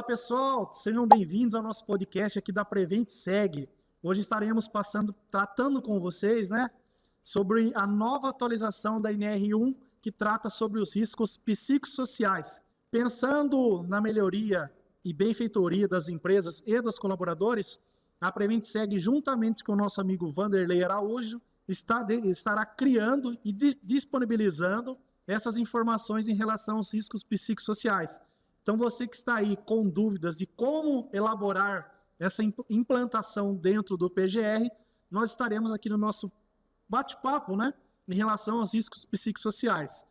Olá pessoal, sejam bem-vindos ao nosso podcast aqui da Prevent Seg. Hoje estaremos tratando com vocês, sobre a nova atualização da NR1 que trata sobre os riscos psicossociais. Pensando na melhoria e benfeitoria das empresas e dos colaboradores, a Prevent Seg, juntamente com o nosso amigo Vanderlei Araújo, estará criando e disponibilizando essas informações em relação aos riscos psicossociais. Então, você que está aí com dúvidas de como elaborar essa implantação dentro do PGR, nós estaremos aqui no nosso bate-papo, em relação aos riscos psicossociais.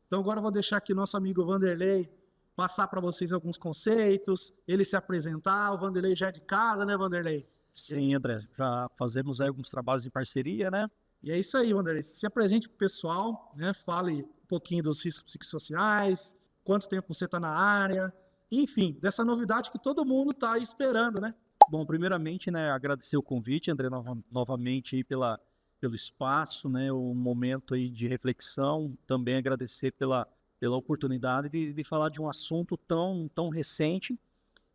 Então, agora eu vou deixar aqui o nosso amigo Vanderlei passar para vocês alguns conceitos, ele se apresentar. O Vanderlei já é de casa, né, Vanderlei? Sim, André, já fazemos aí alguns trabalhos em parceria, né? E é isso aí, Vanderlei. Se apresente para o pessoal, fale um pouquinho dos riscos psicossociais, quanto tempo você está na área, enfim, dessa novidade que todo mundo está esperando, né? Bom, primeiramente, agradecer o convite, André, novamente aí pelo espaço, o momento aí de reflexão, também agradecer pela oportunidade de falar de um assunto tão recente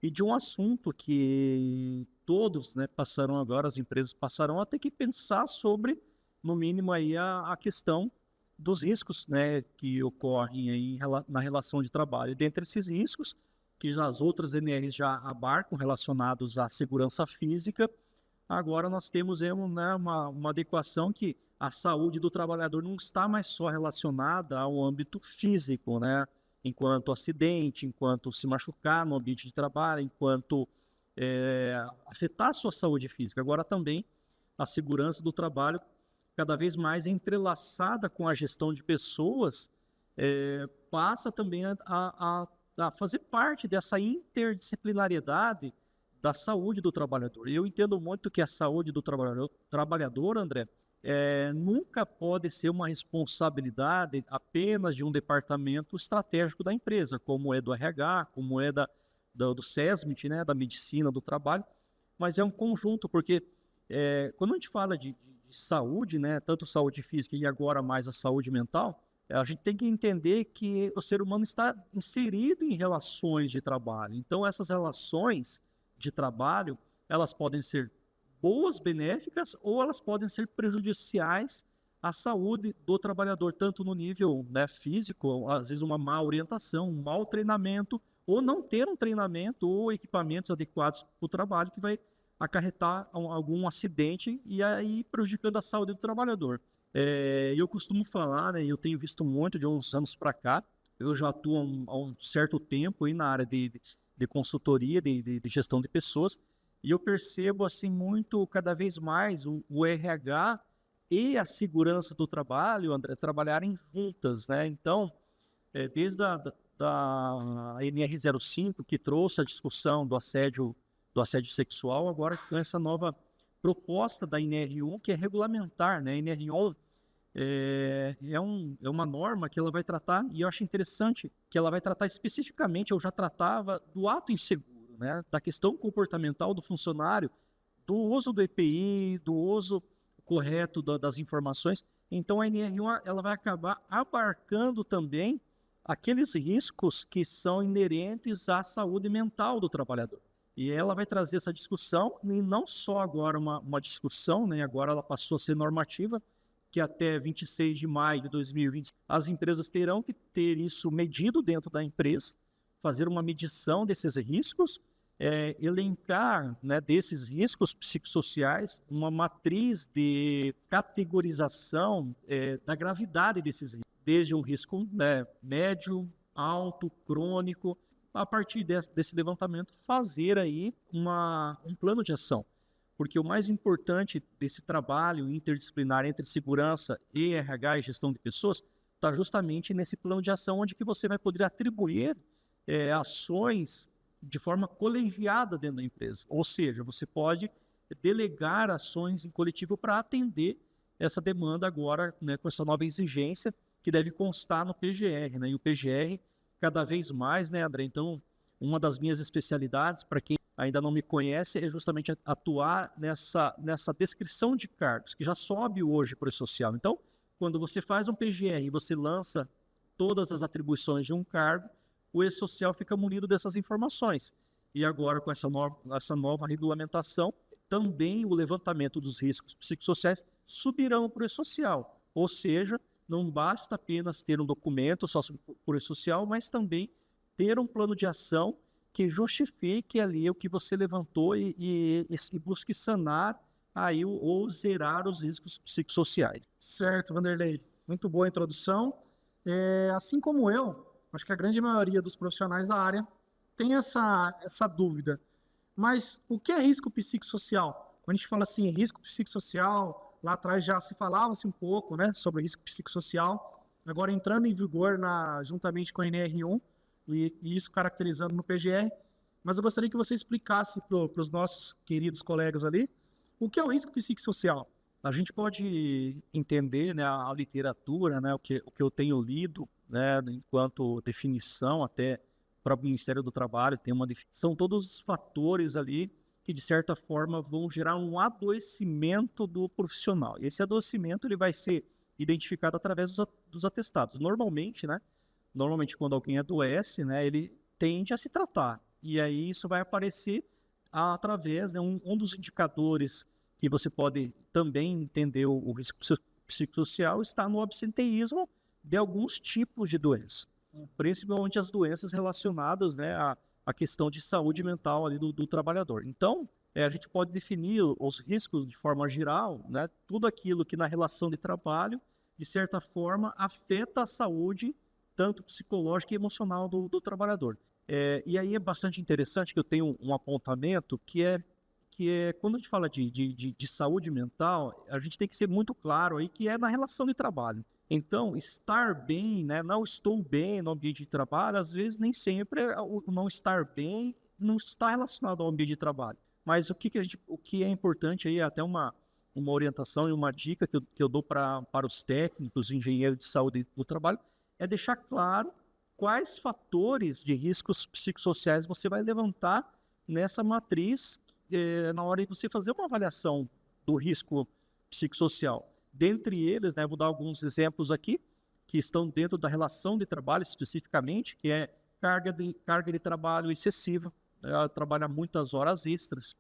e de um assunto que todos, passarão agora, as empresas passarão a ter que pensar sobre, no mínimo, aí a questão dos riscos, que ocorrem aí na relação de trabalho. E dentre esses riscos, que as outras NRs já abarcam relacionados à segurança física, agora nós temos uma adequação que a saúde do trabalhador não está mais só relacionada ao âmbito físico, enquanto acidente, enquanto se machucar no ambiente de trabalho, enquanto afetar a sua saúde física. Agora também a segurança do trabalho cada vez mais entrelaçada com a gestão de pessoas, passa também a fazer parte dessa interdisciplinariedade da saúde do trabalhador. Eu entendo muito que a saúde do trabalhador, André, nunca pode ser uma responsabilidade apenas de um departamento estratégico da empresa, como é do RH, como é do SESMIT, da medicina do trabalho, mas é um conjunto, porque quando a gente fala de saúde, tanto saúde física e agora mais a saúde mental, a gente tem que entender que o ser humano está inserido em relações de trabalho. Então, essas relações de trabalho, elas podem ser boas, benéficas, ou elas podem ser prejudiciais à saúde do trabalhador, tanto no nível físico, às vezes uma má orientação, um mau treinamento, ou não ter um treinamento ou equipamentos adequados para o trabalho que vai acarretar algum acidente e aí prejudicando a saúde do trabalhador. Eu costumo falar, eu tenho visto muito de uns anos para cá, eu já atuo há um certo tempo aí na área de consultoria, de gestão de pessoas, e eu percebo assim muito, cada vez mais, o RH e a segurança do trabalho, André, trabalharem juntas, Então, desde a NR05, que trouxe a discussão do assédio sexual, agora com essa nova proposta da NR1, que é regulamentar, A NR1 é uma norma que ela vai tratar, e eu acho interessante que ela vai tratar especificamente, eu já tratava do ato inseguro, da questão comportamental do funcionário, do uso do EPI, do uso correto das informações. Então a NR1 ela vai acabar abarcando também aqueles riscos que são inerentes à saúde mental do trabalhador. E ela vai trazer essa discussão, e não só agora uma discussão, agora ela passou a ser normativa, que até 26 de maio de 2020 as empresas terão que ter isso medido dentro da empresa, fazer uma medição desses riscos, elencar desses riscos psicossociais, uma matriz de categorização da gravidade desses riscos, desde um risco médio, alto, crônico, a partir desse levantamento, fazer aí um plano de ação. Porque o mais importante desse trabalho interdisciplinar entre segurança e RH e gestão de pessoas está justamente nesse plano de ação, onde que você vai poder atribuir ações de forma colegiada dentro da empresa. Ou seja, você pode delegar ações em coletivo para atender essa demanda agora, com essa nova exigência que deve constar no PGR. E o PGR cada vez mais, André? Então, uma das minhas especialidades, para quem ainda não me conhece, é justamente atuar nessa descrição de cargos, que já sobe hoje para o social. Então, quando você faz um PGR e você lança todas as atribuições de um cargo, o e-social fica munido dessas informações. e agora com essa nova regulamentação, também o levantamento dos riscos psicossociais subirão para o E-Social. Ou seja, não basta apenas ter um documento só sobre o E-Social, mas também ter um plano de ação que justifique ali o que você levantou e busque sanar aí ou zerar os riscos psicossociais. Certo, Vanderlei. Muito boa introdução. Assim como eu, acho que a grande maioria dos profissionais da área tem essa dúvida. Mas o que é risco psicossocial? Quando a gente fala assim, risco psicossocial, lá atrás já se falava-se um pouco, né, sobre risco psicossocial. Agora entrando em vigor juntamente com a NR1 e isso caracterizando no PGR. Mas eu gostaria que você explicasse para os nossos queridos colegas ali o que é o risco psicossocial. A gente pode entender, né, a literatura, né, o que eu tenho lido, né, enquanto definição até para o Ministério do Trabalho, são todos os fatores ali que, de certa forma, vão gerar um adoecimento do profissional. E esse adoecimento ele vai ser identificado através dos atestados. Normalmente, quando alguém adoece, né, ele tende a se tratar. E aí isso vai aparecer através, né, um dos indicadores que você pode também entender o risco psicossocial está no absenteísmo de alguns tipos de doenças, principalmente as doenças relacionadas, né, à questão de saúde mental ali do trabalhador. Então, a gente pode definir os riscos de forma geral, né, tudo aquilo que na relação de trabalho, de certa forma, afeta a saúde, tanto psicológica e emocional do trabalhador. E aí é bastante interessante que eu tenho um apontamento que é quando a gente fala de saúde mental, a gente tem que ser muito claro aí que é na relação de trabalho. Então, estar bem, né, não estou bem no ambiente de trabalho, às vezes nem sempre o não estar bem não está relacionado ao ambiente de trabalho. Mas o que é importante aí, até uma orientação e uma dica que eu dou para os técnicos, engenheiros de saúde do trabalho, é deixar claro quais fatores de riscos psicossociais você vai levantar nessa matriz na hora de você fazer uma avaliação do risco psicossocial. Dentre eles, né, vou dar alguns exemplos aqui, que estão dentro da relação de trabalho especificamente, que é carga de trabalho excessiva, trabalhar muitas horas extras,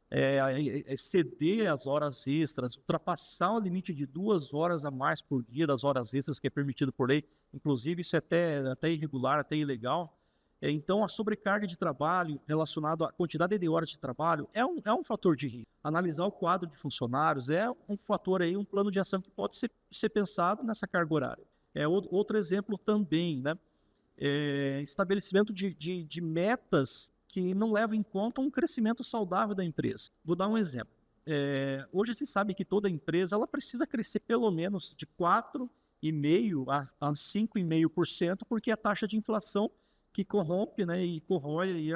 exceder as horas extras, ultrapassar o limite de 2 horas a mais por dia das horas extras que é permitido por lei. Inclusive, isso é até irregular, até ilegal. Então, a sobrecarga de trabalho relacionado à quantidade de horas de trabalho é um fator de risco. Analisar o quadro de funcionários é um fator aí, um plano de ação que pode ser pensado nessa carga horária. Outro exemplo também, né? Estabelecimento de metas que não levam em conta um crescimento saudável da empresa. Vou dar um exemplo. Hoje se sabe que toda empresa ela precisa crescer pelo menos de 4,5% a 5,5%, porque a taxa de inflação que corrompe, né, e corrói aí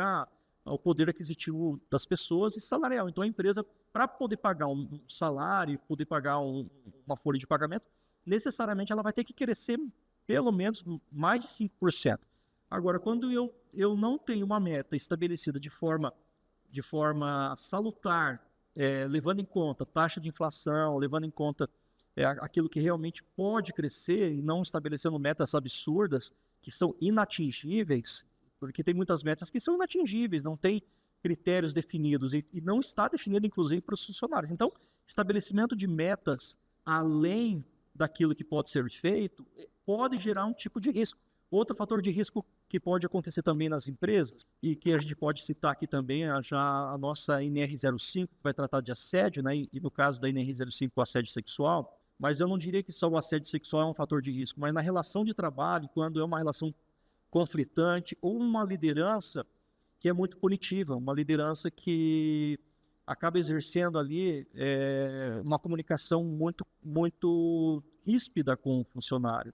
o poder aquisitivo das pessoas e salarial. Então, a empresa, para poder pagar um salário, poder pagar uma folha de pagamento, necessariamente ela vai ter que crescer pelo menos mais de 5%. Agora, quando eu não tenho uma meta estabelecida de forma salutar, levando em conta taxa de inflação, levando em conta aquilo que realmente pode crescer e não estabelecendo metas absurdas, que são inatingíveis, porque tem muitas metas que são inatingíveis, não tem critérios definidos e não está definido, inclusive, para os funcionários. Então, estabelecimento de metas além daquilo que pode ser feito pode gerar um tipo de risco. Outro fator de risco que pode acontecer também nas empresas e que a gente pode citar aqui também já a nossa NR05, que vai tratar de assédio, né? E no caso da NR05, o assédio sexual. Mas eu não diria que só o assédio sexual é um fator de risco, mas na relação de trabalho, quando é uma relação conflitante ou uma liderança que é muito punitiva, uma liderança que acaba exercendo ali uma comunicação muito, muito ríspida com o funcionário.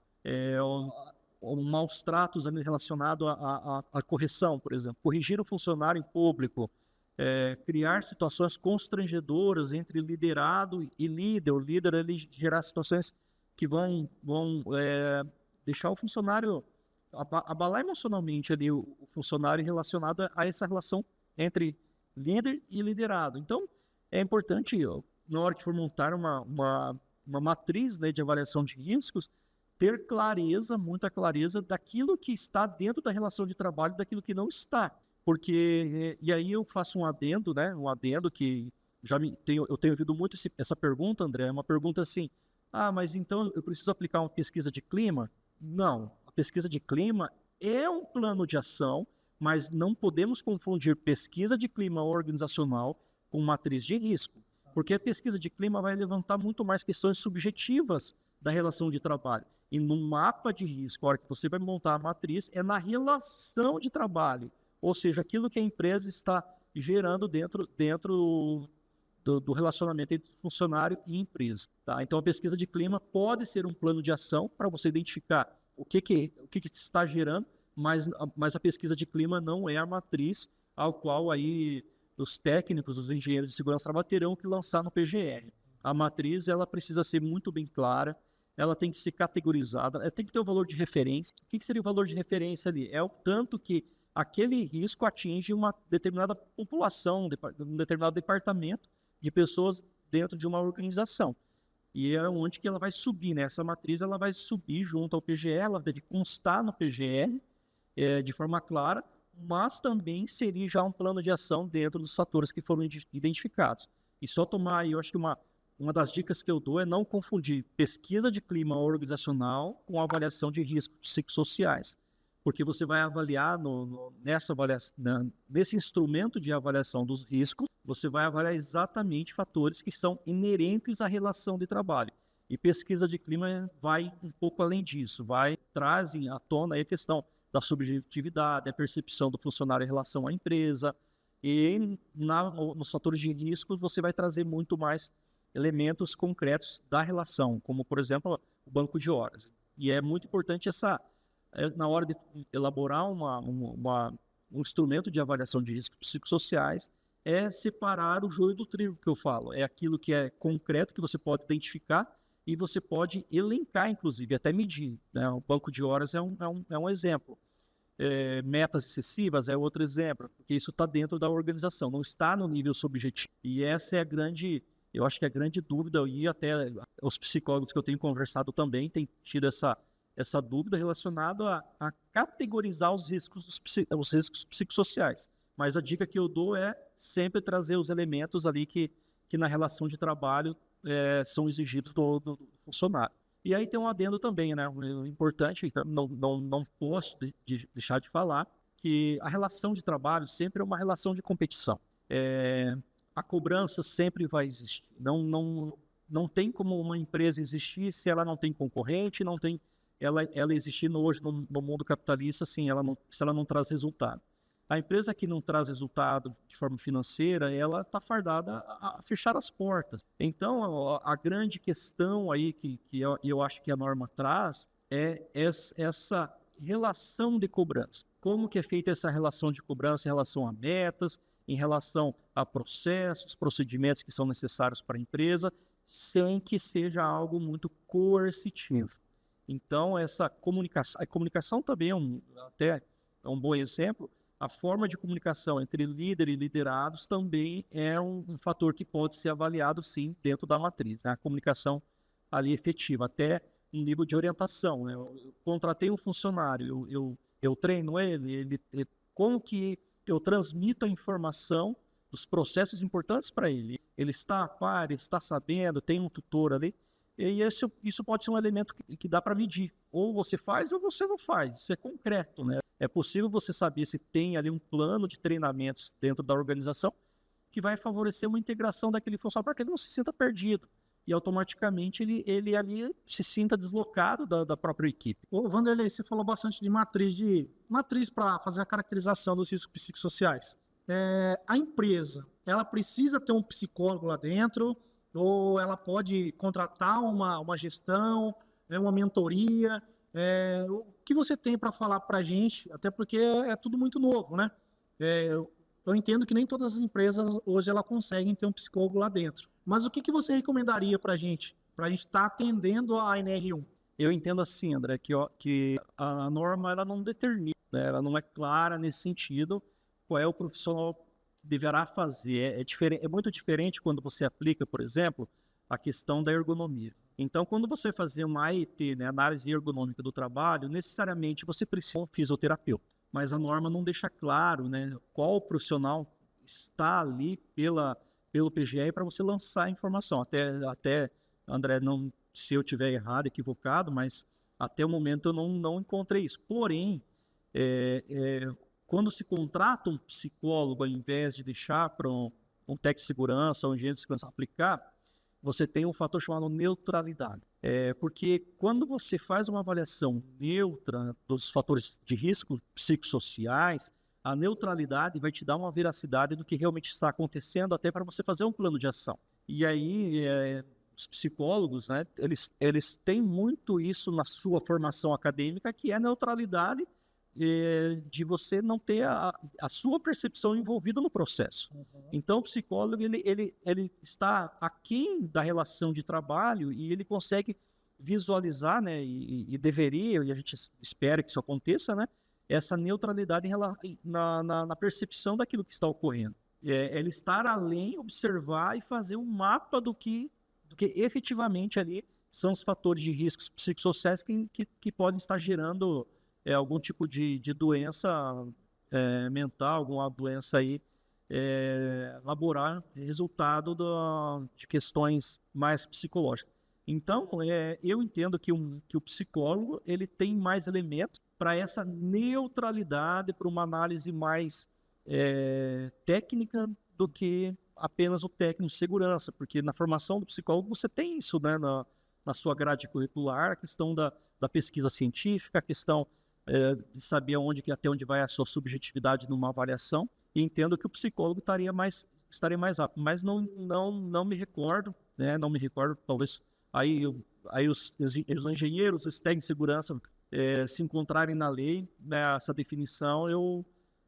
Maus tratos ali relacionados à correção, por exemplo, corrigir o funcionário em público, criar situações constrangedoras entre liderado e líder. O líder ele gerar situações que vão deixar o funcionário abalar emocionalmente ali o funcionário relacionado a essa relação entre líder e liderado. Então, é importante, na hora que for montar uma matriz, né, de avaliação de riscos, ter muita clareza daquilo que está dentro da relação de trabalho e daquilo que não está. porque, e aí eu faço um adendo, né? Um adendo que eu tenho ouvido muito essa pergunta, André, é uma pergunta assim, mas então eu preciso aplicar uma pesquisa de clima? Não, a pesquisa de clima é um plano de ação, mas não podemos confundir pesquisa de clima organizacional com matriz de risco, porque a pesquisa de clima vai levantar muito mais questões subjetivas da relação de trabalho. E no mapa de risco, a hora que você vai montar a matriz, é na relação de trabalho, ou seja, aquilo que a empresa está gerando dentro do relacionamento entre funcionário e empresa. Tá? Então, a pesquisa de clima pode ser um plano de ação para você identificar o que está gerando, mas a pesquisa de clima não é a matriz ao qual aí os técnicos, os engenheiros de segurança do trabalho terão que lançar no PGR. A matriz ela precisa ser muito bem clara, ela tem que ser categorizada, ela tem que ter o valor de referência. O que seria o valor de referência ali? É o tanto que aquele risco atinge uma determinada população, um determinado departamento de pessoas dentro de uma organização. E é onde que ela vai subir, né? Essa matriz ela vai subir junto ao PGR, ela deve constar no PGR de forma clara, mas também seria já um plano de ação dentro dos fatores que foram identificados. E só tomar, eu acho que uma das dicas que eu dou é não confundir pesquisa de clima organizacional com avaliação de riscos psicossociais, porque você vai avaliar nesse instrumento de avaliação dos riscos, você vai avaliar exatamente fatores que são inerentes à relação de trabalho. E pesquisa de clima vai um pouco além disso, trazem à tona aí a questão da subjetividade, a percepção do funcionário em relação à empresa, e nos fatores de riscos você vai trazer muito mais elementos concretos da relação, como, por exemplo, o banco de horas. E é muito importante na hora de elaborar um instrumento de avaliação de riscos psicossociais, é separar o joio do trigo que eu falo. É aquilo que é concreto, que você pode identificar e você pode elencar, inclusive, até medir. Né? O banco de horas é um exemplo. Metas excessivas é outro exemplo, porque isso está dentro da organização, não está no nível subjetivo. E essa é eu acho que a grande dúvida, e até os psicólogos que eu tenho conversado também têm tido essa dúvida relacionada a categorizar os riscos psicossociais. Mas a dica que eu dou é sempre trazer os elementos ali que na relação de trabalho são exigidos do funcionário. E aí tem um adendo também, né? Importante, não posso deixar de falar, que a relação de trabalho sempre é uma relação de competição. A cobrança sempre vai existir. Não tem como uma empresa existir se ela não tem concorrente, não tem ela existindo hoje no mundo capitalista, assim, se ela não traz resultado. A empresa que não traz resultado de forma financeira, ela está fardada a fechar as portas. Então, a grande questão aí que eu acho que a norma traz é essa relação de cobrança. Como que é feita essa relação de cobrança em relação a metas, em relação a processos, procedimentos que são necessários para a empresa, sem que seja algo muito coercitivo. Então, a comunicação também é um bom exemplo. A forma de comunicação entre líder e liderados também é um fator que pode ser avaliado, sim, dentro da matriz. Né? A comunicação ali efetiva, até um nível de orientação. Né? Eu contratei um funcionário, eu treino ele, como que eu transmito a informação dos processos importantes para ele. Ele está a par, ele está sabendo, tem um tutor ali. E isso pode ser um elemento que dá para medir. Ou você faz ou você não faz. Isso é concreto, né? É possível você saber se tem ali um plano de treinamentos dentro da organização que vai favorecer uma integração daquele funcionário para que ele não se sinta perdido. E automaticamente ele ali se sinta deslocado da própria equipe. Ô, Vanderlei, você falou bastante de matriz para fazer a caracterização dos riscos psicossociais. A empresa, ela precisa ter um psicólogo lá dentro, ou ela pode contratar uma gestão, uma mentoria? O que você tem para falar para a gente? Até porque é tudo muito novo, né? Eu entendo que nem todas as empresas hoje ela conseguem ter um psicólogo lá dentro. Mas o que você recomendaria para a gente estar atendendo a NR1? Eu entendo assim, André, que a norma ela não determina, né? Ela não é clara nesse sentido qual é o profissional que deverá fazer. É muito diferente quando você aplica, por exemplo, a questão da ergonomia. Então, quando você vai fazer uma AET, né, análise ergonômica do trabalho, necessariamente você precisa de um fisioterapeuta. mas a norma não deixa claro, né, qual profissional está ali pelo PGE para você lançar a informação. Até, André, não, se eu tiver errado, equivocado, mas até o momento eu não encontrei isso. Porém, quando se contrata um psicólogo, ao invés de deixar para um técnico de segurança ou um engenheiro de segurança aplicar, você tem um fator chamado neutralidade. Porque quando você faz uma avaliação neutra dos fatores de risco psicossociais, a neutralidade vai te dar uma veracidade do que realmente está acontecendo, até para você fazer um plano de ação. E aí, os psicólogos, né, eles têm muito isso na sua formação acadêmica, que é a neutralidade de você não ter a sua percepção envolvida no processo. Então, o psicólogo ele está aquém da relação de trabalho e ele consegue visualizar, né, e deveria, e a gente espera que isso aconteça, né, essa neutralidade na percepção daquilo que está ocorrendo. Ele estar além, observar e fazer um mapa do que efetivamente ali são os fatores de riscos psicossociais que podem estar gerando algum tipo de doença mental, alguma doença aí laboral, resultado de questões mais psicológicas. Então, eu entendo que o psicólogo ele tem mais elementos para essa neutralidade, para uma análise mais técnica do que apenas o técnico de segurança, porque na formação do psicólogo você tem isso, né, na sua grade curricular, a questão da pesquisa científica, a questão de saber até onde vai a sua subjetividade numa avaliação, e entendo que o psicólogo estaria mais apto, mas não me recordo, né, não me recordo, talvez aí os engenheiros, os técnicos de segurança se encontrarem na lei, né, essa definição,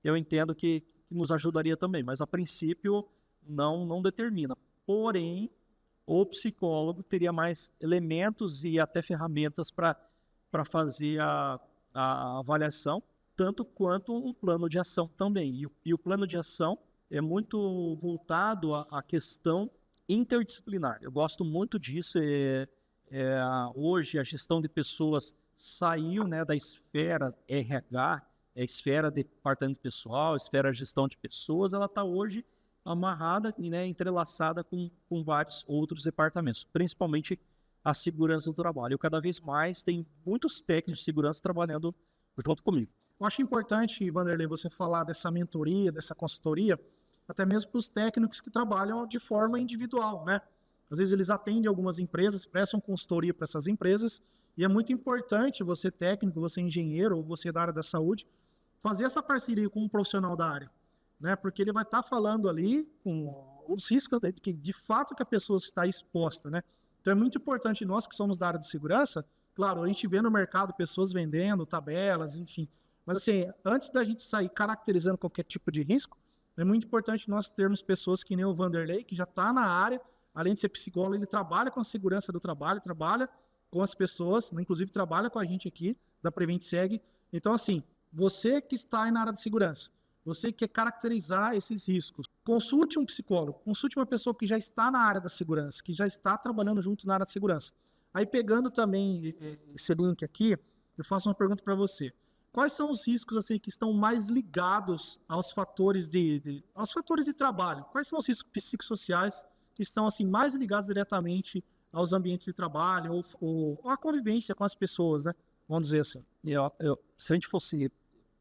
eu entendo que nos ajudaria também, mas a princípio não determina. Porém, o psicólogo teria mais elementos e até ferramentas para fazer a avaliação, tanto quanto o plano de ação também. E o plano de ação é muito voltado à questão interdisciplinar. Eu gosto muito disso. Hoje, a gestão de pessoas saiu, né, da esfera RH, esfera de departamento pessoal, esfera de gestão de pessoas, ela está hoje amarrada, né, entrelaçada com vários outros departamentos, principalmente a segurança do trabalho. Eu cada vez mais tem muitos técnicos de segurança trabalhando junto comigo. Eu acho importante, Vanderlei, você falar dessa mentoria, dessa consultoria, até mesmo para os técnicos que trabalham de forma individual, né? Às vezes eles atendem algumas empresas, prestam consultoria para essas empresas, e é muito importante você técnico, você engenheiro ou você da área da saúde, fazer essa parceria com um profissional da área, né? Porque ele vai estar falando ali com os riscos que de fato que a pessoa está exposta, né? Então é muito importante nós que somos da área de segurança, claro, a gente vê no mercado pessoas vendendo tabelas, enfim, mas assim, antes da gente sair caracterizando qualquer tipo de risco, é muito importante nós termos pessoas que nem o Vanderlei, que já está na área, além de ser psicólogo, ele trabalha com a segurança do trabalho, trabalha com as pessoas, inclusive trabalha com a gente aqui da Prevent Seg. Então assim, você que está aí na área de segurança, você que quer caracterizar esses riscos, consulte um psicólogo, consulte uma pessoa que já está na área da segurança, que já está trabalhando junto na área de segurança. Aí pegando também esse link aqui, eu faço uma pergunta para você. Quais são os riscos assim que estão mais ligados aos fatores aos fatores de trabalho? Quais são os riscos psicossociais que estão assim mais ligados diretamente aos ambientes de trabalho ou à convivência com as pessoas, né? Vamos dizer assim. Se a gente fosse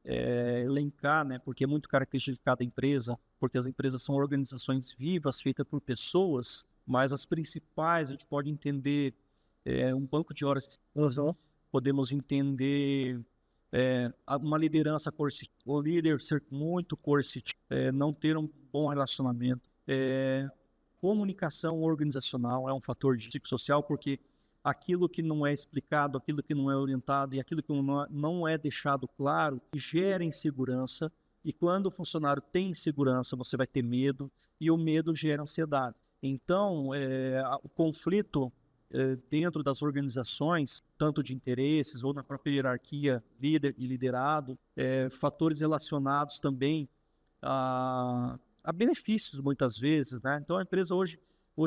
elencar, né, porque é muito característico de cada empresa, porque as empresas são organizações vivas, feitas por pessoas, mas as principais a gente pode entender um banco de horas, podemos entender uma liderança coercitiva, o líder ser muito coercitivo, não ter um bom relacionamento, comunicação organizacional é um fator de psicossocial, porque aquilo que não é explicado, aquilo que não é orientado e aquilo que não é deixado claro gera insegurança, e quando o funcionário tem insegurança, você vai ter medo, e o medo gera ansiedade. Então, o conflito dentro das organizações, tanto de interesses ou na própria hierarquia, líder e liderado, fatores relacionados também a benefícios muitas vezes, né? Então a empresa hoje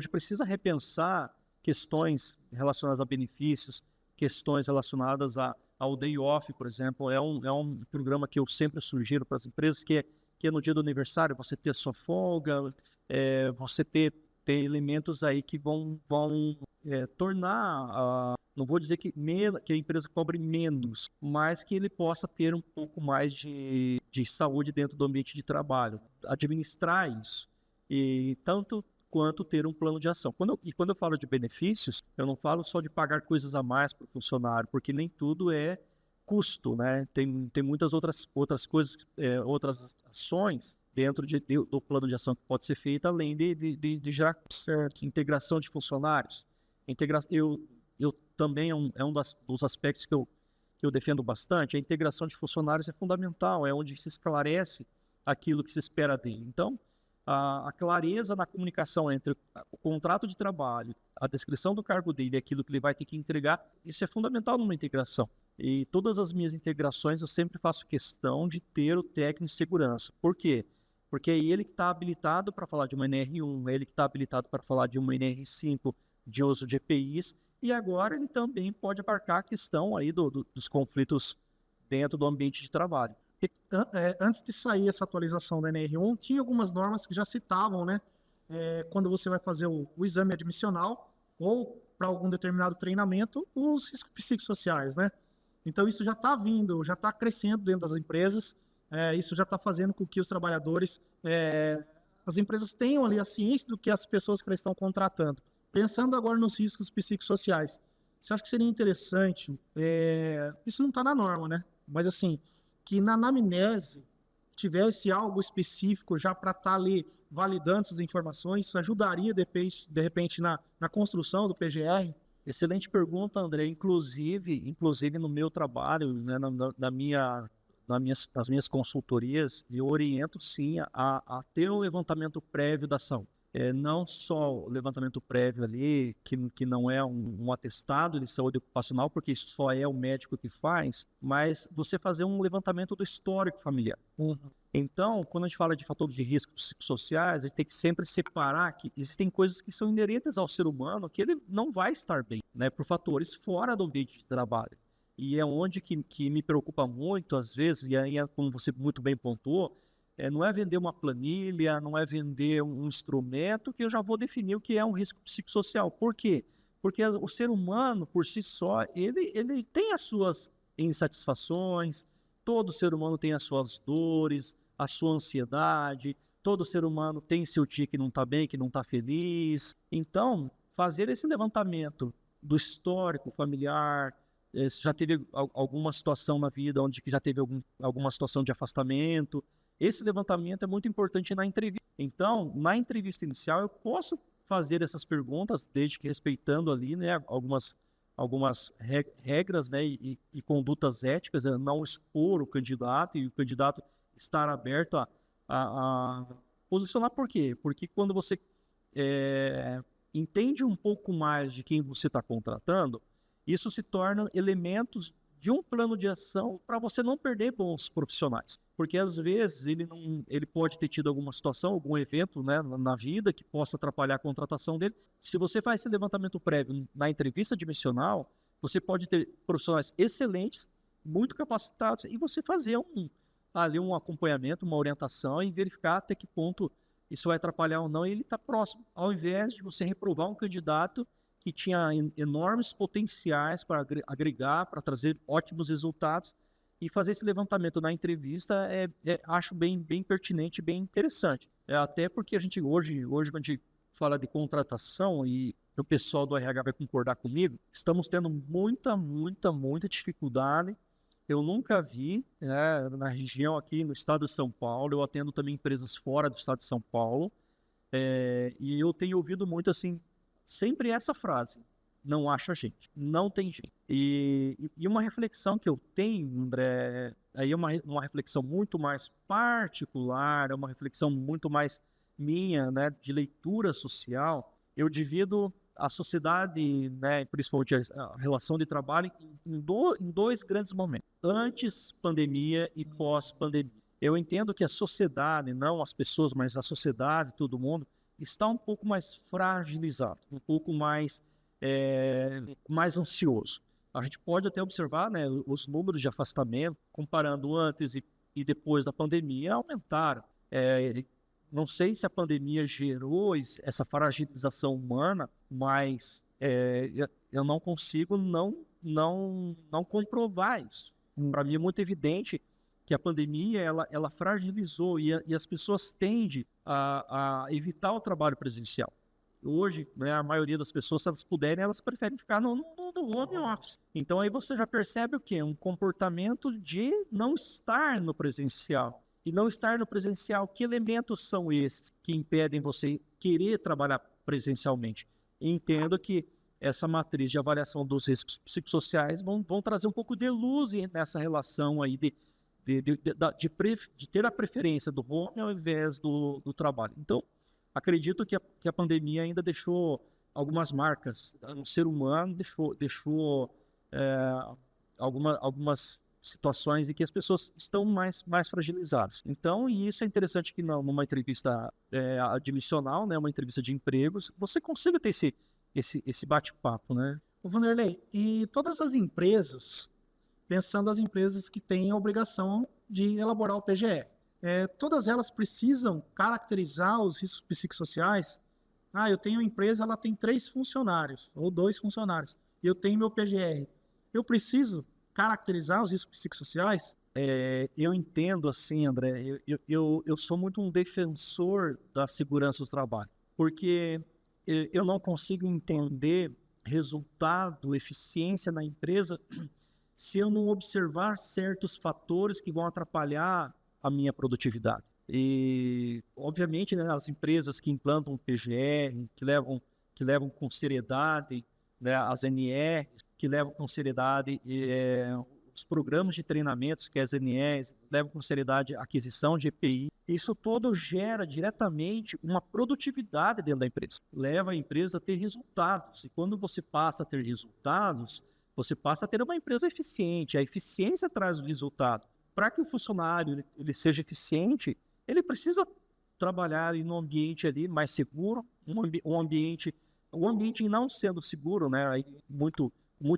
precisa repensar questões relacionadas a benefícios, questões relacionadas ao Day Off, por exemplo, é um programa que eu sempre sugiro para as empresas, que é no dia do aniversário, você ter a sua folga, você ter elementos aí que vão tornar, não vou dizer que a empresa cobre menos, mas que ele possa ter um pouco mais de saúde dentro do ambiente de trabalho, administrar isso, e tanto quanto ter um plano de ação. Quando eu falo de benefícios, eu não falo só de pagar coisas a mais para o funcionário, porque nem tudo é custo, né? Tem muitas outras coisas, outras ações dentro do plano de ação que pode ser feita, além de já Certo. integração de funcionários. Eu também é um dos aspectos que eu defendo bastante. A integração de funcionários é fundamental, é onde se esclarece aquilo que se espera dele. Então, a clareza na comunicação entre o contrato de trabalho, a descrição do cargo dele e aquilo que ele vai ter que entregar, isso é fundamental numa integração. E todas as minhas integrações eu sempre faço questão de ter o técnico de segurança. Por quê? Porque é ele que está habilitado para falar de uma NR1, é ele que está habilitado para falar de uma NR5, de uso de EPIs, e agora ele também pode abarcar a questão aí dos conflitos dentro do ambiente de trabalho. Antes de sair essa atualização da NR1, tinha algumas normas que já citavam, né? Quando você vai fazer o exame admissional ou para algum determinado treinamento, os riscos psicossociais, né? Então isso já está vindo, já está crescendo dentro das empresas, isso já está fazendo com que os trabalhadores, as empresas tenham ali a ciência do que as pessoas que eles estão contratando. Pensando agora nos riscos psicossociais, você acha que seria interessante, isso não está na norma, né? Mas assim, que na anamnese tivesse algo específico já para estar ali validando essas informações, isso ajudaria de repente na construção do PGR? Excelente pergunta, André. Inclusive no meu trabalho, né, nas minhas consultorias, eu oriento sim a ter um levantamento prévio da ação. Não só o levantamento prévio ali, que não é um atestado de saúde ocupacional, porque isso só é o médico que faz, mas você fazer um levantamento do histórico familiar. Uhum. Então, quando a gente fala de fatores de risco psicossociais, a gente tem que sempre separar que existem coisas que são inerentes ao ser humano que ele não vai estar bem, né, por fatores fora do ambiente de trabalho. E é onde que me preocupa muito, às vezes, e aí, como você muito bem pontuou, não é vender uma planilha, não é vender um instrumento que eu já vou definir o que é um risco psicossocial. Por quê? Porque o ser humano, por si só, ele tem as suas insatisfações, todo ser humano tem as suas dores, a sua ansiedade, todo ser humano tem seu dia que não está bem, que não está feliz. Então, fazer esse levantamento do histórico familiar, se já teve alguma situação na vida onde já teve alguma situação de afastamento, esse levantamento é muito importante na entrevista. Então, na entrevista inicial, eu posso fazer essas perguntas, desde que respeitando ali, né, algumas regras, né, e condutas éticas, não expor o candidato e o candidato estar aberto a posicionar. Por quê? Porque quando você entende um pouco mais de quem você está contratando, isso se torna elementos de um plano de ação para você não perder bons profissionais. Porque às vezes ele pode ter tido alguma situação, algum evento, né, na vida que possa atrapalhar a contratação dele. Se você faz esse levantamento prévio na entrevista admissional, você pode ter profissionais excelentes, muito capacitados, e você fazer ali um acompanhamento, uma orientação e verificar até que ponto isso vai atrapalhar ou não, e ele está próximo, ao invés de você reprovar um candidato que tinha enormes potenciais para agregar, para trazer ótimos resultados, e fazer esse levantamento na entrevista acho bem pertinente, bem interessante. Até porque a gente hoje quando a gente fala de contratação, e o pessoal do RH vai concordar comigo, estamos tendo muita dificuldade. Eu nunca vi, né, na região aqui no estado de São Paulo, eu atendo também empresas fora do estado de São Paulo, e eu tenho ouvido muito assim, sempre essa frase: não acha gente, não tem gente. E uma reflexão que eu tenho, André, aí é uma reflexão muito mais particular, é uma reflexão muito mais minha, né, de leitura social. Eu divido a sociedade, né, principalmente a relação de trabalho, em dois grandes momentos: antes pandemia e pós-pandemia. Eu entendo que a sociedade, não as pessoas, mas a sociedade, todo mundo, está um pouco mais fragilizado, um pouco mais ansioso. a gente pode até observar, né, os números de afastamento, comparando antes e depois da pandemia, aumentaram. Não sei se a pandemia gerou essa fragilização humana, mas eu não consigo não comprovar isso. Para mim é muito evidente que a pandemia ela fragilizou e as pessoas tendem a evitar o trabalho presencial. Hoje, né, a maioria das pessoas, se elas puderem, elas preferem ficar no home office. Então aí você já percebe o quê? Um comportamento de não estar no presencial. E não estar no presencial, que elementos são esses que impedem você querer trabalhar presencialmente? Entendo que essa matriz de avaliação dos riscos psicossociais vão trazer um pouco de luz nessa relação aí de ter a preferência do home ao invés do trabalho. Então, acredito que a pandemia ainda deixou algumas marcas no ser humano, deixou algumas situações em que as pessoas estão mais fragilizadas. Então, e isso é interessante que numa entrevista admissional, né, uma entrevista de empregos, você consiga ter esse bate-papo, né? Ô, Vanderlei, e todas as empresas, pensando as empresas que têm a obrigação de elaborar o PGE, todas elas precisam caracterizar os riscos psicossociais. Eu tenho uma empresa, ela tem 3 funcionários, ou 2 funcionários, e eu tenho meu PGR. Eu preciso caracterizar os riscos psicossociais? Eu entendo assim, André, eu sou muito um defensor da segurança do trabalho, porque eu não consigo entender resultado, eficiência na empresa se eu não observar certos fatores que vão atrapalhar a minha produtividade. E, obviamente, né, as empresas que implantam o PGR, que levam com seriedade, né, as NR, que levam com seriedade os programas de treinamentos, que é as NRs, levam com seriedade a aquisição de EPI. Isso todo gera diretamente uma produtividade dentro da empresa. Leva a empresa a ter resultados. E quando você passa a ter resultados, você passa a ter uma empresa eficiente. A eficiência traz o resultado. Para que o funcionário ele seja eficiente, ele precisa trabalhar em um ambiente ali mais seguro, um ambiente não sendo seguro, né? Aí muito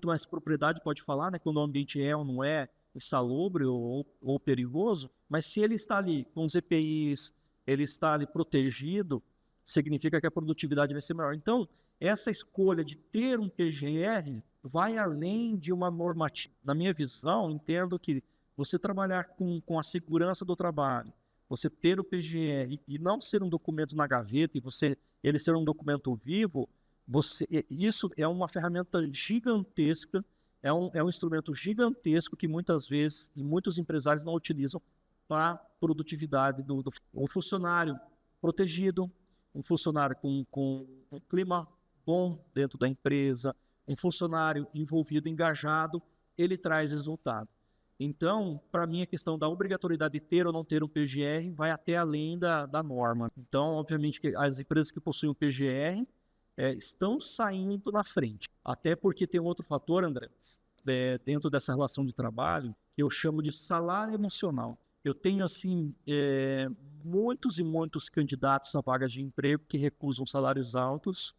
mais propriedade pode falar, né? Quando o ambiente é ou não é insalubre ou perigoso, mas se ele está ali com os EPIs, ele está ali protegido, significa que a produtividade vai ser maior. Então, essa escolha de ter um PGR vai além de uma normativa. Na minha visão, entendo que você trabalhar com a segurança do trabalho, você ter o PGR e não ser um documento na gaveta, ele ser um documento vivo, isso é uma ferramenta gigantesca, é um instrumento gigantesco que muitas vezes e muitos empresários não utilizam para a produtividade do funcionário protegido, um funcionário com um clima bom dentro da empresa, um funcionário envolvido, engajado, ele traz resultado. Então, para mim, a questão da obrigatoriedade de ter ou não ter um PGR vai até além da norma. Então, obviamente, que as empresas que possuem o PGR estão saindo na frente. Até porque tem outro fator, André, dentro dessa relação de trabalho, que eu chamo de salário emocional. Eu tenho, assim, muitos e muitos candidatos a vagas de emprego que recusam salários altos,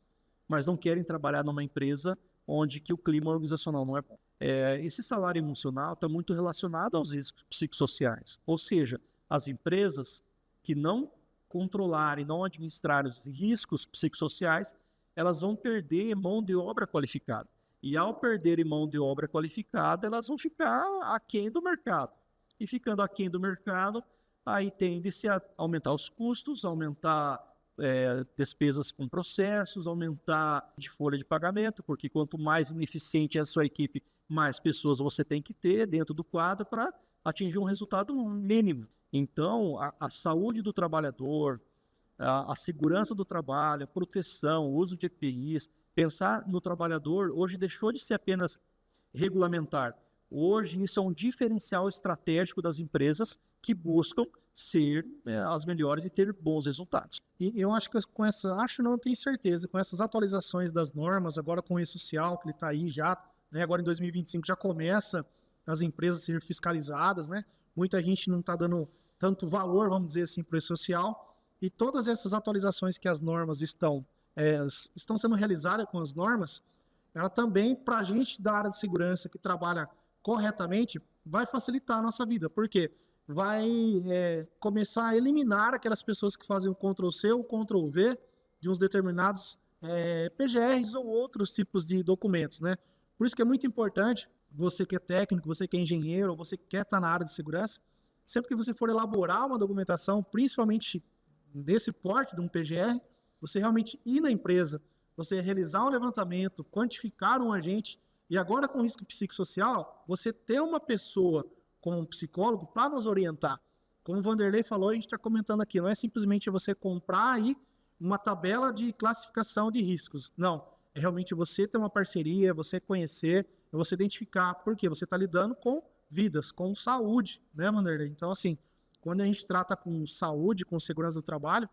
mas não querem trabalhar numa empresa onde que o clima organizacional não é bom. Esse salário emocional está muito relacionado aos riscos psicossociais. Ou seja, as empresas que não controlarem, não administrarem os riscos psicossociais, elas vão perder mão de obra qualificada. E ao perderem mão de obra qualificada, elas vão ficar aquém do mercado. E ficando aquém do mercado, aí tende-se a aumentar os custos, aumentar despesas com processos, aumentar de folha de pagamento, porque quanto mais ineficiente é a sua equipe, mais pessoas você tem que ter dentro do quadro para atingir um resultado mínimo. Então, a saúde do trabalhador, a segurança do trabalho, a proteção, o uso de EPIs, pensar no trabalhador, hoje deixou de ser apenas regulamentar. Hoje isso é um diferencial estratégico das empresas que buscam ser as melhores e ter bons resultados. E eu acho que não tenho certeza, com essas atualizações das normas, agora com o E-Social, que ele está aí já, né, agora em 2025 já começa as empresas a ser fiscalizadas, né? Muita gente não está dando tanto valor, vamos dizer assim, para o E-Social, e todas essas atualizações que as normas estão sendo realizadas com as normas, ela também, para a gente da área de segurança que trabalha corretamente, vai facilitar a nossa vida. Por quê? Vai começar a eliminar aquelas pessoas que fazem o Ctrl+C ou Ctrl+V de uns determinados PGRs ou outros tipos de documentos, né? Por isso que é muito importante, você que é técnico, você que é engenheiro, ou você que quer estar na área de segurança, sempre que você for elaborar uma documentação, principalmente desse porte de um PGR, você realmente ir na empresa, você realizar um levantamento, quantificar um agente, e agora com risco psicossocial, você ter uma pessoa como um psicólogo para nos orientar. Como o Vanderlei falou, a gente está comentando aqui, não é simplesmente você comprar aí uma tabela de classificação de riscos. Não, é realmente você ter uma parceria, você conhecer, você identificar, porque você está lidando com vidas, com saúde, né, Vanderlei? Então, assim, quando a gente trata com saúde, com segurança do trabalho,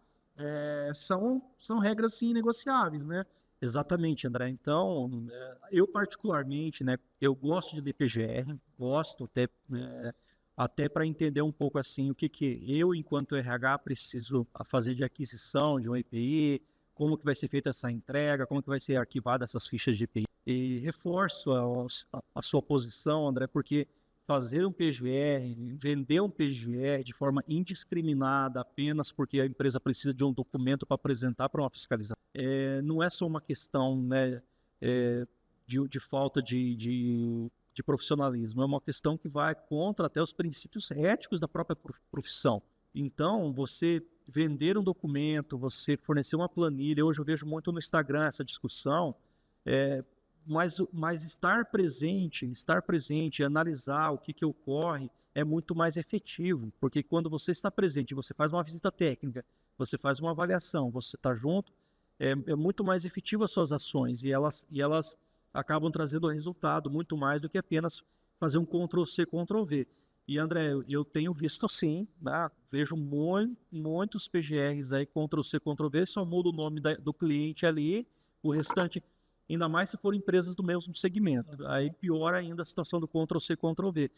são regras, sim, negociáveis, né? Exatamente, André. Então, eu particularmente, né, eu gosto de DPGR, gosto até para entender um pouco assim o que eu, enquanto RH, preciso fazer de aquisição de um EPI, como que vai ser feita essa entrega, como que vai ser arquivada essas fichas de EPI. E reforço a sua posição, André, porque fazer um PGR, vender um PGR de forma indiscriminada apenas porque a empresa precisa de um documento para apresentar para uma fiscalização, não é só uma questão, né, de falta de profissionalismo, é uma questão que vai contra até os princípios éticos da própria profissão. Então, você vender um documento, você fornecer uma planilha, hoje eu vejo muito no Instagram essa discussão, mas estar presente, analisar o que ocorre é muito mais efetivo, porque quando você está presente, você faz uma visita técnica, você faz uma avaliação, você está junto, é muito mais efetivo as suas ações e elas acabam trazendo resultado muito mais do que apenas fazer um Ctrl+C, Ctrl+V. E, André, eu tenho visto sim, né? Vejo muitos PGRs aí, Ctrl+C, Ctrl+V, só muda o nome do cliente ali, o restante, ainda mais se forem empresas do mesmo segmento. Aí piora ainda a situação do Ctrl+C, Ctrl+V,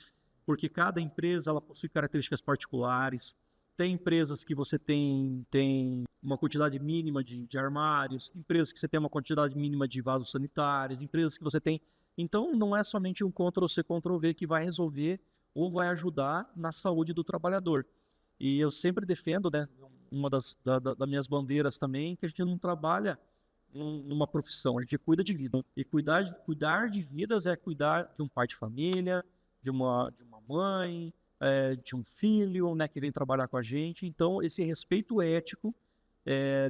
porque cada empresa ela possui características particulares. Tem empresas que você tem uma quantidade mínima de armários, empresas que você tem uma quantidade mínima de vasos sanitários, empresas que você tem... Então, não é somente um Ctrl+C, Ctrl+V que vai resolver ou vai ajudar na saúde do trabalhador. E eu sempre defendo, né, uma das minhas bandeiras também, que a gente não trabalha numa profissão, a gente cuida de vida. E cuidar de vidas é cuidar de um pai de família, de uma mãe, de um filho, né, que vem trabalhar com a gente. Então, esse respeito ético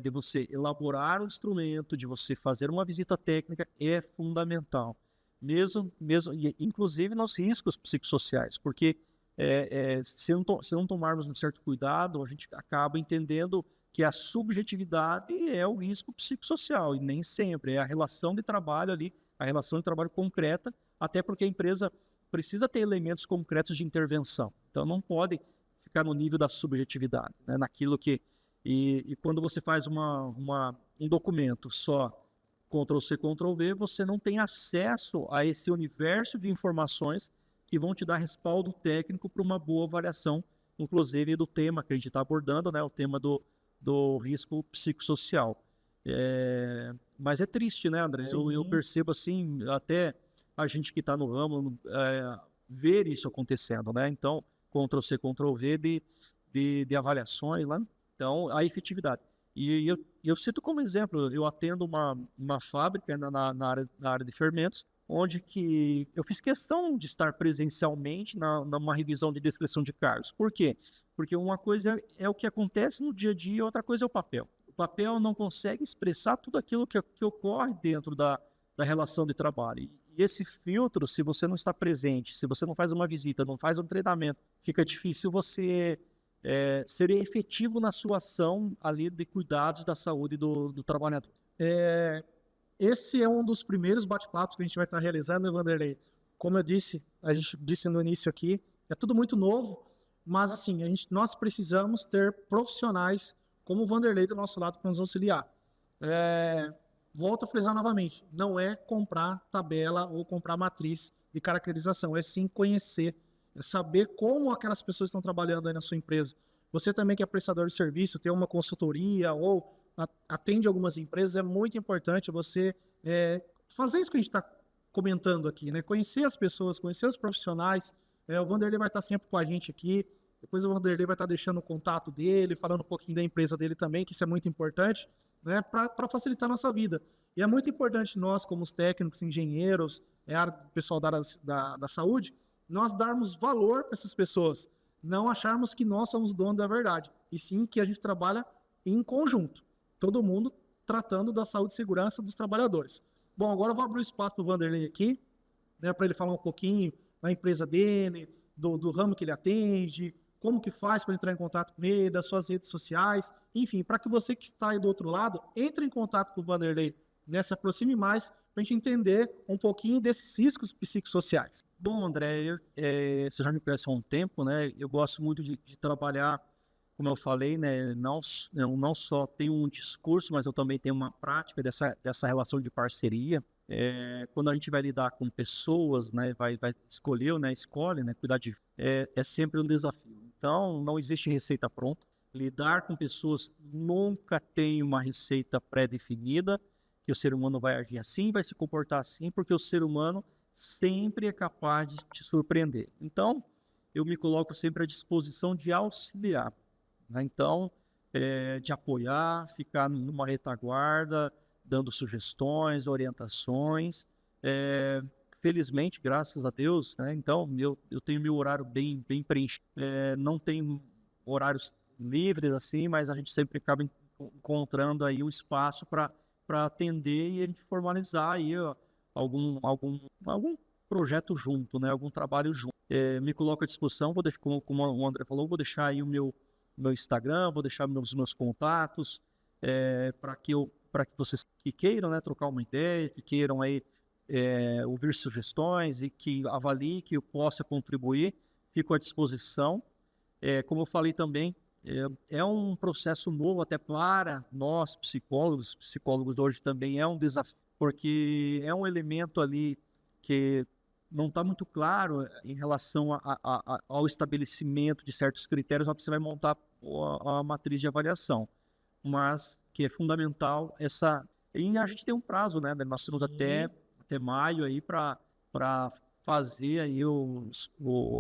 de você elaborar um instrumento, de você fazer uma visita técnica é fundamental. Mesmo, inclusive nos riscos psicossociais, porque se não tomarmos um certo cuidado, a gente acaba entendendo que a subjetividade é o risco psicossocial, e nem sempre, é a relação de trabalho ali, a relação de trabalho concreta, até porque a empresa precisa ter elementos concretos de intervenção, então não pode ficar no nível da subjetividade, né, naquilo que... E quando você faz um documento só Ctrl+C, Ctrl+V, você não tem acesso a esse universo de informações que vão te dar respaldo técnico para uma boa avaliação, inclusive do tema que a gente está abordando, né, o tema do risco psicossocial. Mas é triste, né, André? Eu percebo assim, até a gente que está no ramo, ver isso acontecendo, né? Então, Ctrl+C, Ctrl+V de avaliações lá. Então, a efetividade. E eu cito como exemplo, eu atendo uma fábrica na área de fermentos, onde que eu fiz questão de estar presencialmente numa revisão de descrição de cargos. Por quê? Porque uma coisa é o que acontece no dia a dia e outra coisa é o papel. O papel não consegue expressar tudo aquilo que ocorre dentro da relação de trabalho. E esse filtro, se você não está presente, se você não faz uma visita, não faz um treinamento, fica difícil você... ser efetivo na sua ação ali de cuidados da saúde do trabalhador. Esse é um dos primeiros bate-papos que a gente vai estar realizando, Vanderlei. Como eu disse, a gente disse no início aqui, é tudo muito novo, mas assim, nós precisamos ter profissionais como o Vanderlei do nosso lado para nos auxiliar. Volto a frisar novamente, não é comprar tabela ou comprar matriz de caracterização, é sim conhecer, é saber como aquelas pessoas estão trabalhando aí na sua empresa. Você também que é prestador de serviço, tem uma consultoria ou atende algumas empresas, é muito importante você fazer isso que a gente está comentando aqui, né? Conhecer as pessoas, conhecer os profissionais. O Vanderlei vai estar sempre com a gente aqui. Depois o Vanderlei vai estar deixando o contato dele, falando um pouquinho da empresa dele também, que isso é muito importante, né? Para facilitar a nossa vida. E é muito importante nós, como os técnicos, engenheiros, pessoal da saúde, nós darmos valor para essas pessoas. Não acharmos que nós somos donos da verdade. E sim que a gente trabalha em conjunto. Todo mundo tratando da saúde e segurança dos trabalhadores. Bom, agora eu vou abrir o espaço para o Vanderlei aqui, né, para ele falar um pouquinho da empresa dele, do ramo que ele atende, como que faz para entrar em contato com ele, das suas redes sociais, enfim, para que você que está aí do outro lado, entre em contato com o Vanderlei, né, se aproxime mais, para a gente entender um pouquinho desses riscos psicossociais. Bom, André, você já me conhece há um tempo, né? Eu gosto muito de trabalhar, como eu falei, né? Eu não só tenho um discurso, mas eu também tenho uma prática dessa relação de parceria. Quando a gente vai lidar com pessoas, né? Vai escolher, né? Escolhe, né? Cuidar de... É sempre um desafio. Então, não existe receita pronta. Lidar com pessoas nunca tem uma receita pré-definida, que o ser humano vai agir assim, vai se comportar assim, porque o ser humano sempre é capaz de te surpreender. Então, eu me coloco sempre à disposição de auxiliar, né? Então, de apoiar, ficar numa retaguarda, dando sugestões, orientações. Felizmente, graças a Deus, né? Então, eu tenho meu horário bem preenchido. Não tenho horários livres assim, mas a gente sempre acaba encontrando aí um espaço para atender e a gente formalizar aí algum projeto junto, né? Algum trabalho junto. Me coloco à disposição, como o André falou, vou deixar aí o meu Instagram, vou deixar os meus contatos, para que vocês que queiram, né, trocar uma ideia, que queiram aí ouvir sugestões e que avaliem que eu possa contribuir, fico à disposição. Como eu falei também, é um processo novo até para nós, psicólogos hoje também é um desafio, porque é um elemento ali que não está muito claro em relação ao estabelecimento de certos critérios, onde você vai montar a matriz de avaliação, mas que é fundamental e a gente tem um prazo, né? Nós temos até maio aí para fazer aí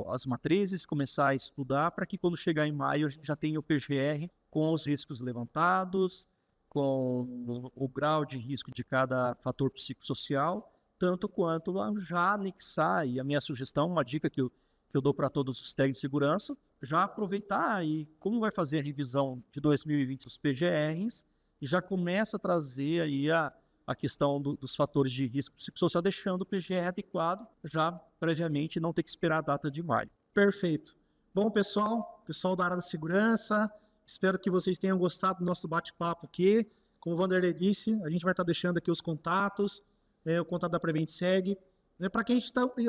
as matrizes, começar a estudar, para que quando chegar em maio a gente já tenha o PGR com os riscos levantados, com o grau de risco de cada fator psicossocial, tanto quanto já anexar, e a minha sugestão, uma dica que eu dou para todos os técnicos de segurança, já aproveitar e como vai fazer a revisão de 2020 dos PGRs, e já começa a trazer aí a questão dos fatores de risco psicossocial, deixando o PGR adequado, já previamente não ter que esperar a data de maio. Perfeito. Bom, pessoal da área da segurança, espero que vocês tenham gostado do nosso bate-papo aqui. Como o Vanderlei disse, a gente vai estar deixando aqui os contatos, o contato da Prevent Seg, né, para quem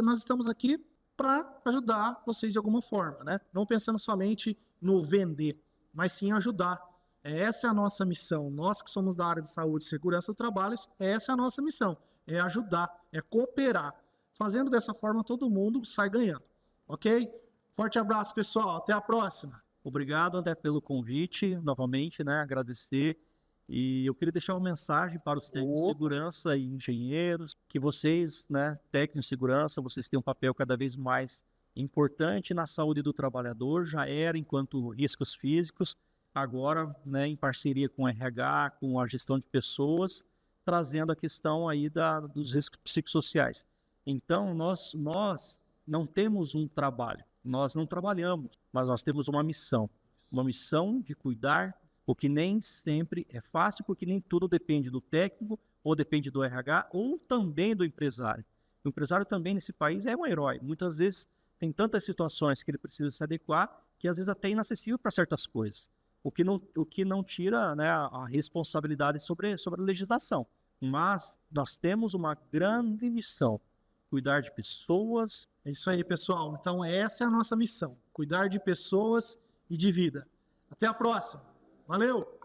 nós estamos aqui para ajudar vocês de alguma forma, né? Não pensando somente no vender, mas sim ajudar. Essa é a nossa missão. Nós que somos da área de saúde e segurança do trabalho, essa é a nossa missão. É ajudar, é cooperar. Fazendo dessa forma, todo mundo sai ganhando. Ok? Forte abraço, pessoal. Até a próxima. Obrigado, André, pelo convite. Novamente, né? Agradecer. E eu queria deixar uma mensagem para os técnicos de segurança e engenheiros, que vocês, né, técnicos de segurança, vocês têm um papel cada vez mais importante na saúde do trabalhador, já era enquanto riscos físicos, agora, né, em parceria com o RH, com a gestão de pessoas, trazendo a questão aí dos riscos psicossociais. Então, nós não temos um trabalho, nós não trabalhamos, mas nós temos uma missão de cuidar, o que nem sempre é fácil, porque nem tudo depende do técnico, ou depende do RH, ou também do empresário. O empresário também nesse país é um herói. Muitas vezes tem tantas situações que ele precisa se adequar, que às vezes até é inacessível para certas coisas. O que não tira, né, a responsabilidade sobre a legislação. Mas nós temos uma grande missão, cuidar de pessoas. É isso aí, pessoal. Então essa é a nossa missão, cuidar de pessoas e de vida. Até a próxima. Valeu!